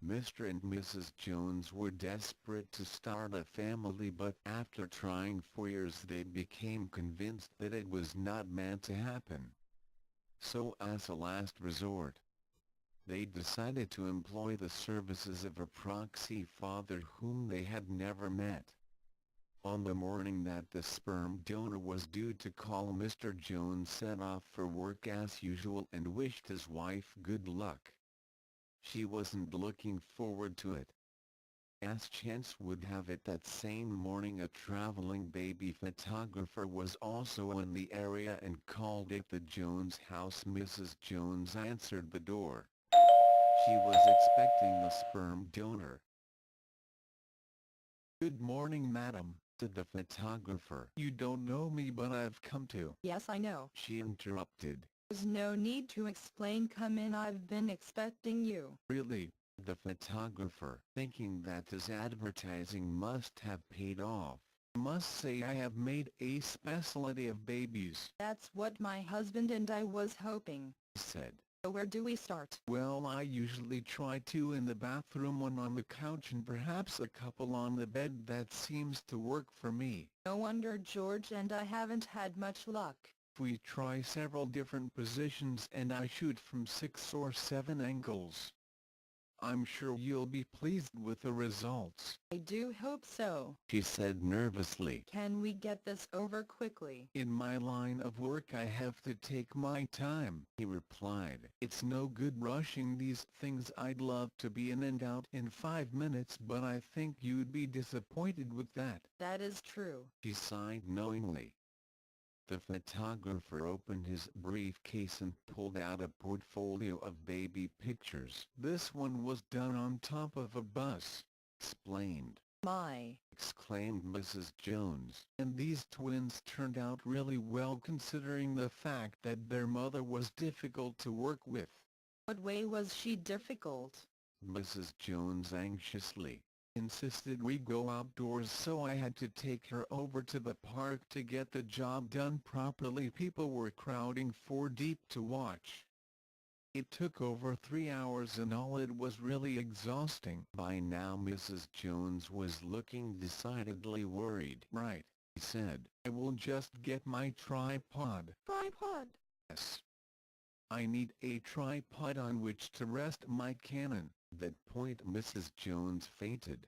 Mr. and Mrs. Jones were desperate to start a family, but after trying for years they became convinced that it was not meant to happen. So as a last resort, they decided to employ the services of a proxy father whom they had never met. On the morning that the sperm donor was due to call, Mr. Jones set off for work as usual and wished his wife good luck. She wasn't looking forward to it. As chance would have it, that same morning a traveling baby photographer was also in the area and called at the Jones house. Mrs. Jones answered the door. She was expecting the sperm donor. "Good morning, madam," said the photographer. "You don't know me, but I've come to—" "Yes, I know," she interrupted. "There's no need to explain. Come in, I've been expecting you." "Really?" The photographer, thinking that his advertising must have paid off. "Must say I have made a specialty of babies." "That's what my husband and I was hoping," he said. "So where do we start?" "Well, I usually try 2 in the bathroom, 1 on the couch and perhaps a couple on the bed. That seems to work for me." "No wonder George and I haven't had much luck." "We try several different positions and I shoot from 6 or 7 angles. I'm sure you'll be pleased with the results." "I do hope so," she said nervously. "Can we get this over quickly?" "In my line of work I have to take my time," he replied. "It's no good rushing these things. I'd love to be in and out in 5 minutes, but I think you'd be disappointed with that." "That is true," she sighed knowingly. The photographer opened his briefcase and pulled out a portfolio of baby pictures. "This one was done on top of a bus," explained. "My!" exclaimed Mrs. Jones. "And these twins turned out really well, considering the fact that their mother was difficult to work with." "What way was she difficult?" Mrs. Jones anxiously insisted we go outdoors, so I had to take her over to the park to get the job done properly. People were crowding 4 deep to watch. It took over 3 hours in all. It was really exhausting." By now Mrs. Jones was looking decidedly worried. "Right," he said. "I will just get my tripod." "Tripod?" "Yes. I need a tripod on which to rest my Canon." At that point Mrs. Jones fainted.